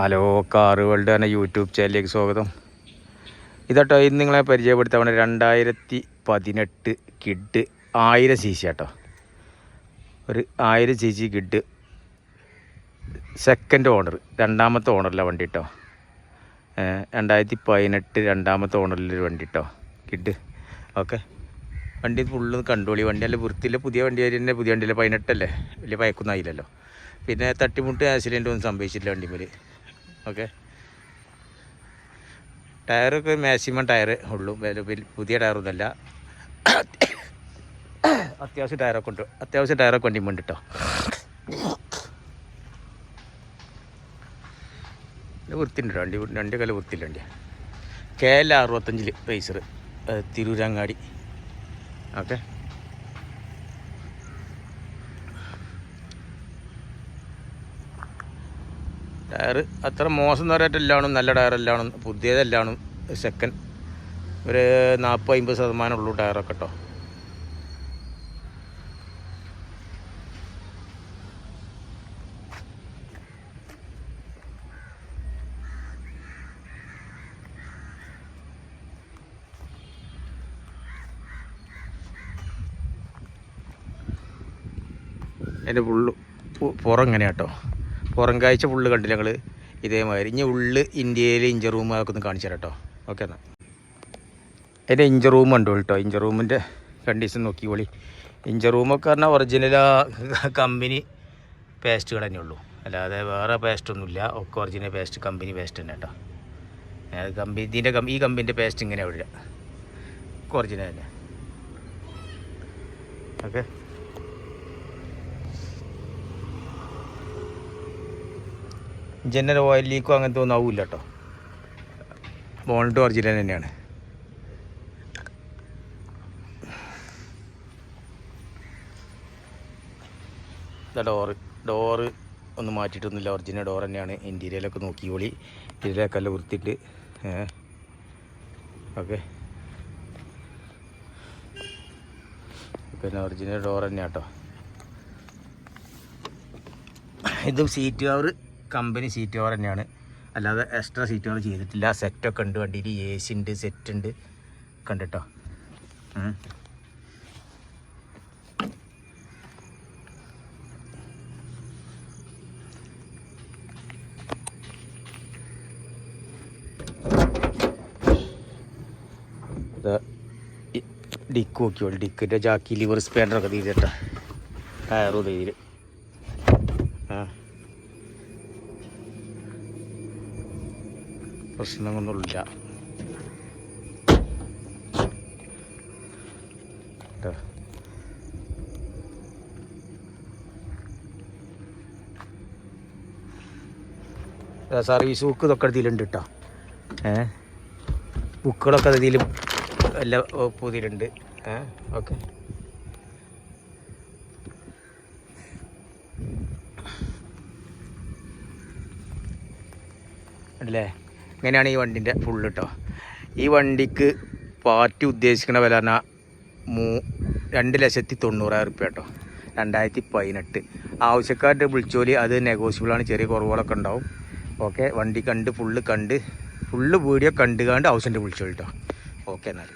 Hello car world എന്ന YouTube ചാനലിലേക്ക് സ്വാഗതം. ഇതട്ടോ ഇന്ന് നിങ്ങളെ പരിചയപ്പെടുത്താൻ 2018 കിഡ് 1000 cc കേട്ടോ. ഒരു 1000 cc കിഡ് സെക്കൻഡ് ഓണർ, രണ്ടാമത്തെ ഓണറിലെ വണ്ടി കേട്ടോ. 2018 രണ്ടാമത്തെ ഓണറിലൊരു വണ്ടി കേട്ടോ കിഡ്. ഓക്കെ, വണ്ടി ഫുള്ള് കണ്ടോളി. വണ്ടി നല്ല വൃത്തിയില്ല, പുതിയ വണ്ടി തന്നെ. പുതിയ വണ്ടിയില്ല, 18 വലിയ പയക്കൊന്നായില്ലല്ലോ. പിന്നെ തട്ടിമുട്ട് ആക്സിഡൻ്റ് ഒന്നും സംഭവിച്ചില്ല വണ്ടിമേൽ. ഓക്കെ, ടയറൊക്കെ മാക്സിമം ടയർ ഉള്ളൂ, പുതിയ ടയറൊന്നുമല്ല. അത്യാവശ്യം ടയറൊക്കെ ഉണ്ട്, അത്യാവശ്യം ടയറൊക്കെ വണ്ടി ഉണ്ട് കേട്ടോ. വൃത്തിയുണ്ട് വണ്ടി, വണ്ടിയൊക്കെ നല്ല വൃത്തിയില്ല വണ്ടി. KL 65 racer, Tirurangadi. Okay, tyre അത്ര മോശം എന്ന് പറയാറ്റെല്ലാണ്, നല്ല ടയറെല്ലാണ്, പുതിയതെല്ലാണ്. സെക്കൻഡ് ഒരു 40-50% ഉള്ളൂ ടയറൊക്കെ കേട്ടോ. അതിൻ്റെ പുറം എങ്ങനെയാണ് കേട്ടോ, പുറം കാഴ്ച ഫുള്ള് കണ്ടില്ല ഞങ്ങൾ. ഇതേമാതിരി ഇനി ഉള്ളിൽ ഇന്ത്യയിൽ ഇഞ്ചർ റൂം അതൊക്കെ ഒന്ന് കാണിച്ചു തരാം കേട്ടോ. ഓക്കെ, എന്നാൽ അതിൻ്റെ ഇഞ്ചർ റൂം ഉണ്ടോ കേട്ടോ. ഇഞ്ചർ റൂമിൻ്റെ കണ്ടീഷൻ നോക്കിക്കോളി. ഇഞ്ചർ റൂമൊക്കെ പറഞ്ഞാൽ ഒറിജിനൽ കമ്പനി പേസ്റ്റുകൾ തന്നെ ഉള്ളൂ, അല്ലാതെ വേറെ പേസ്റ്റൊന്നുമില്ല. ഒക്കെ ഒറിജിനൽ പേസ്റ്റ്, കമ്പനി പേസ്റ്റ് തന്നെ കേട്ടോ. ഈ കമ്പനീൻ്റെ പേസ്റ്റ് ഇങ്ങനെ വിടില്ല, ഒക്കെ ഒറിജിനൽ തന്നെ. ഓക്കെ, ജനറൽ ഓയിൽ ലീക്കോ അങ്ങനത്തെ ഒന്നും ആവില്ല കേട്ടോ. ബോൾട്ട് ഒറിജിനൽ തന്നെയാണ്. ഡോറ് ഒന്നും മാറ്റിയിട്ടൊന്നുമില്ല, ഒറിജിനൽ ഡോർ തന്നെയാണ്. ഇൻറ്റീരിയലൊക്കെ നോക്കിക്കോളി, ഇൻറ്റീരിയലൊക്കെ നല്ല വൃത്തിയിട്ട്. ഓക്കെ, പിന്നെ ഒറിജിനൽ ഡോർ തന്നെയാണ് കേട്ടോ. ഇതും seat cover company seat cover തന്നെയാണ്, അല്ലാതെ എക്സ്ട്രാ സീറ്റ് കവർ ചെയ്തിട്ടില്ല. സെറ്റൊക്കെ ഉണ്ട് വണ്ടിയിൽ, AC ഉണ്ട്, സെറ്റ് ഉണ്ട്, കണ്ടിട്ടോ. ഡിക്ക് നോക്കിയോളൂ, ഡിക്കിൻ്റെ ജാക്കി ലിവർ സ്പാൻഡറൊക്കെ തീരട്ടോ, ടയറും തീര്. പ്രശ്നമൊന്നുമില്ല കേട്ടോ. സർവീസ് ബുക്ക് ഇതൊക്കെ ഇതിലുണ്ട് കേട്ടോ. ബുക്കുകളൊക്കെ ഇതിലും എല്ലാ പുതിയിലുണ്ട്. ഓക്കെ, അല്ലേ. ഇങ്ങനെയാണ് ഈ വണ്ടിൻ്റെ ഫുള്ള് കേട്ടോ. ഈ വണ്ടിക്ക് പാർട്ടി ഉദ്ദേശിക്കുന്ന വില പറഞ്ഞാൽ 2,90,000 കേട്ടോ. 2018 ആവശ്യക്കാരുടെ വിളിച്ചോലി, അത് നെഗോഷ്യബിളാണ്, ചെറിയ കുറവുകളൊക്കെ ഉണ്ടാവും. ഓക്കെ, വണ്ടി കണ്ട് ഫുള്ള് വീഡിയോ കണ്ട് ആവശ്യൻ്റെ വിളിച്ചോളി കേട്ടോ. ഓക്കെ, എന്നാൽ